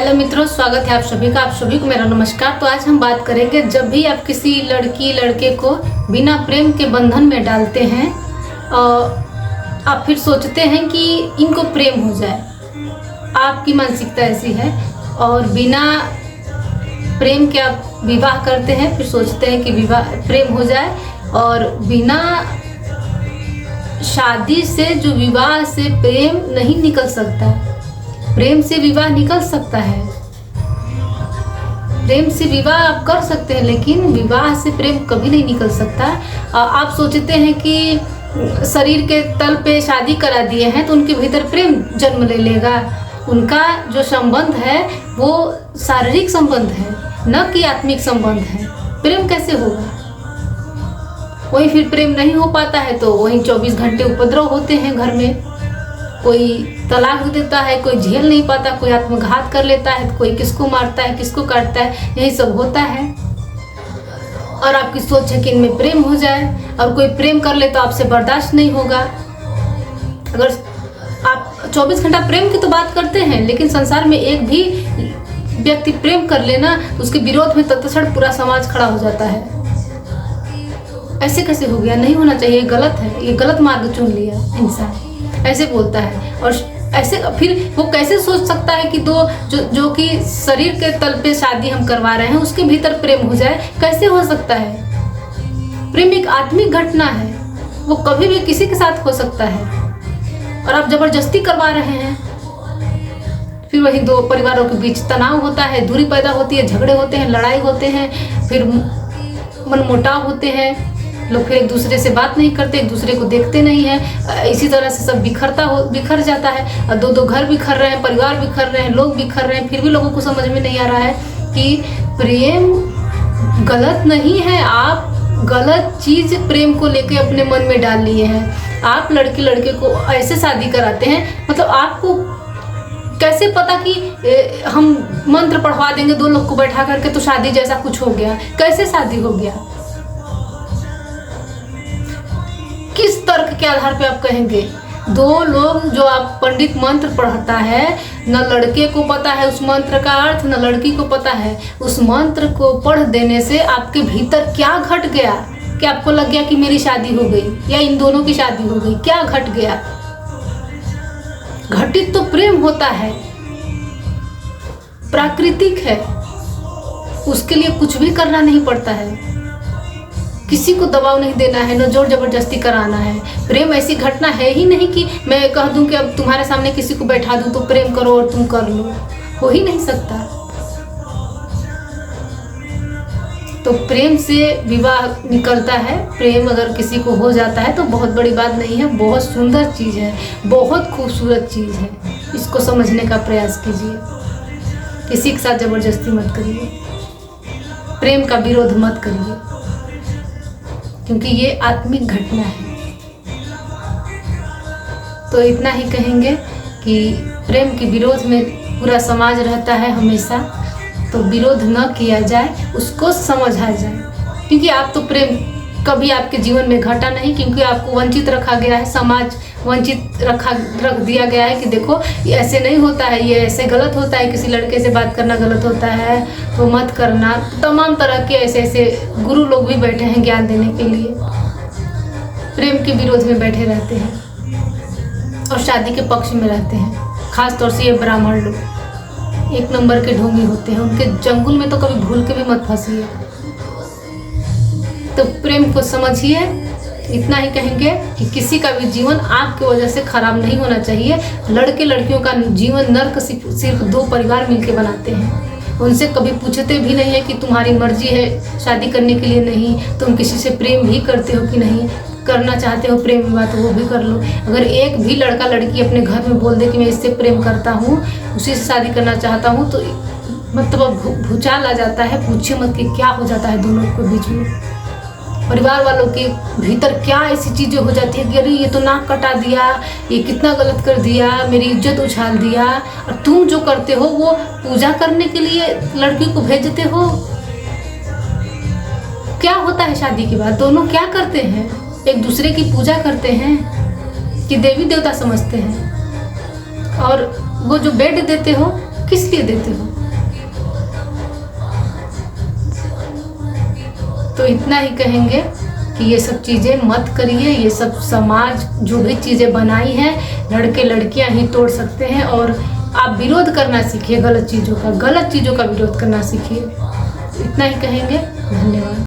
Hello मित्रों, स्वागत है आप सभी का। आप सभी को मेरा नमस्कार। तो आज हम बात करेंगे, जब भी आप किसी लड़की लड़के को बिना प्रेम के बंधन में डालते हैं, आप फिर सोचते हैं कि इनको प्रेम हो जाए। आपकी मानसिकता ऐसी है और बिना प्रेम के आप विवाह करते हैं, फिर सोचते हैं कि विवाह प्रेम हो जाए। और बिना शादी से जो विवाह से प्रेम नहीं निकल सकता, प्रेम से विवाह निकल सकता है। प्रेम से विवाह आप कर सकते हैं, लेकिन विवाह से प्रेम कभी नहीं निकल सकता। आप सोचते हैं कि शरीर के तल पे शादी करा दिए हैं तो उनके भीतर प्रेम जन्म ले लेगा। उनका जो संबंध है वो शारीरिक संबंध है, न कि आत्मिक संबंध है। प्रेम कैसे होगा? वही फिर प्रेम नहीं हो पाता है तो वही 24 घंटे उपद्रव होते हैं घर में। कोई तलाक देता है, कोई झेल नहीं पाता, कोई आत्मघात कर लेता है, कोई किसको मारता है, किसको काटता है, यही सब होता है। और आपकी सोच है कि इनमें प्रेम हो जाए, और कोई प्रेम कर ले तो आपसे बर्दाश्त नहीं होगा। अगर आप 24 घंटा प्रेम की तो बात करते हैं, लेकिन संसार में एक भी व्यक्ति प्रेम कर लेना तो उसके विरोध में तत्क्षण पूरा समाज खड़ा हो जाता है। ऐसे कैसे हो गया? नहीं होना चाहिए, गलत है, ये गलत मार्ग चुन लिया इंसान, ऐसे बोलता है। और ऐसे फिर वो कैसे सोच सकता है कि दो जो कि शरीर के तल पे शादी हम करवा रहे हैं उसके भीतर प्रेम हो जाए? कैसे हो सकता है? प्रेम एक आत्मिक घटना है, वो कभी भी किसी के साथ हो सकता है। और आप जबरदस्ती करवा रहे हैं, फिर वही दो परिवारों के बीच तनाव होता है, दूरी पैदा होती है, झगड़े होते हैं, लड़ाई होते हैं, फिर मनमुटाव होते हैं। लोग फिर एक दूसरे से बात नहीं करते, एक दूसरे को देखते नहीं है। इसी तरह से सब बिखर जाता है। और दो घर बिखर रहे हैं, परिवार बिखर रहे हैं, लोग बिखर रहे हैं, फिर भी लोगों को समझ में नहीं आ रहा है कि प्रेम गलत नहीं है। आप गलत चीज प्रेम को लेके अपने मन में डाल लिए हैं। आप लड़की लड़के को ऐसे शादी कराते हैं, मतलब आपको कैसे पता कि हम मंत्र पढ़वा देंगे दो लोग को बैठा करके तो शादी जैसा कुछ हो गया? कैसे शादी हो गया? किस तर्क के आधार पे आप कहेंगे? दो लोग, जो आप पंडित मंत्र पढ़ता है, न लड़के को पता है उस मंत्र का अर्थ, न लड़की को पता है। उस मंत्र को पढ़ देने से आपके भीतर क्या घट गया कि आपको लग गया कि मेरी शादी हो गई या इन दोनों की शादी हो गई? क्या घट गया? घटित तो प्रेम होता है, प्राकृतिक है, उसके लिए कुछ भी करना नहीं पड़ता है। किसी को दबाव नहीं देना है, न जोर जबरदस्ती कराना है। प्रेम ऐसी घटना है ही नहीं कि मैं कह दूं कि अब तुम्हारे सामने किसी को बैठा दूं तो प्रेम करो और तुम कर लो, हो ही नहीं सकता। तो प्रेम से विवाह निकलता है। प्रेम अगर किसी को हो जाता है तो बहुत बड़ी बात नहीं है, बहुत सुंदर चीज़ है, बहुत खूबसूरत चीज़ है। इसको समझने का प्रयास कीजिए, किसी के साथ जबरदस्ती मत करिए, प्रेम का विरोध मत करिए, क्योंकि ये आत्मिक घटना है। तो इतना ही कहेंगे कि प्रेम के विरोध में पूरा समाज रहता है हमेशा, तो विरोध न किया जाए, उसको समझा जाए। क्योंकि आप तो प्रेम कभी आपके जीवन में घटा नहीं, क्योंकि आपको वंचित रखा गया है, समाज वंचित रख दिया गया है कि देखो ये ऐसे नहीं होता है, ये ऐसे गलत होता है, किसी लड़के से बात करना गलत होता है तो मत करना। तमाम तरह के ऐसे गुरु लोग भी बैठे हैं ज्ञान देने के लिए, प्रेम के विरोध में बैठे रहते हैं और शादी के पक्ष में रहते हैं। खास तौर से ये ब्राह्मण लोग एक नंबर के ढोंगी होते हैं, उनके जंगल में तो कभी भूल के भी मत फंसिए। तो प्रेम को समझिए। इतना ही कहेंगे कि किसी का भी जीवन आपकी वजह से खराब नहीं होना चाहिए। लड़के लड़कियों का जीवन नर्क सिर्फ दो परिवार मिलके बनाते हैं। उनसे कभी पूछते भी नहीं है कि तुम्हारी मर्जी है शादी करने के लिए, नहीं तुम किसी से प्रेम भी करते हो कि नहीं, करना चाहते हो प्रेम विवाह तो वो भी कर लो। अगर एक भी लड़का लड़की अपने घर में बोल दे कि मैं इससे प्रेम करता हूँ, उसी से शादी करना चाहता हूँ, तो मतलब भूचाल आ जाता है। पूछिए मत कि क्या हो जाता है दोनों के बीच में। परिवार वालों के भीतर क्या ऐसी चीज़ें हो जाती है कि अरे ये तो नाक कटा दिया, ये कितना गलत कर दिया, मेरी इज्जत उछाल दिया। और तुम जो करते हो वो पूजा करने के लिए लड़की को भेजते हो। क्या होता है शादी के बाद? दोनों क्या करते हैं? एक दूसरे की पूजा करते हैं कि देवी देवता समझते हैं। और वो जो बेड देते हो किस लिए देते हो? तो इतना ही कहेंगे कि ये सब चीज़ें मत करिए। ये सब समाज जो भी चीज़ें बनाई हैं लड़के लड़कियां ही तोड़ सकते हैं। और आप विरोध करना सीखिए, गलत चीज़ों का विरोध करना सीखिए। इतना ही कहेंगे। धन्यवाद।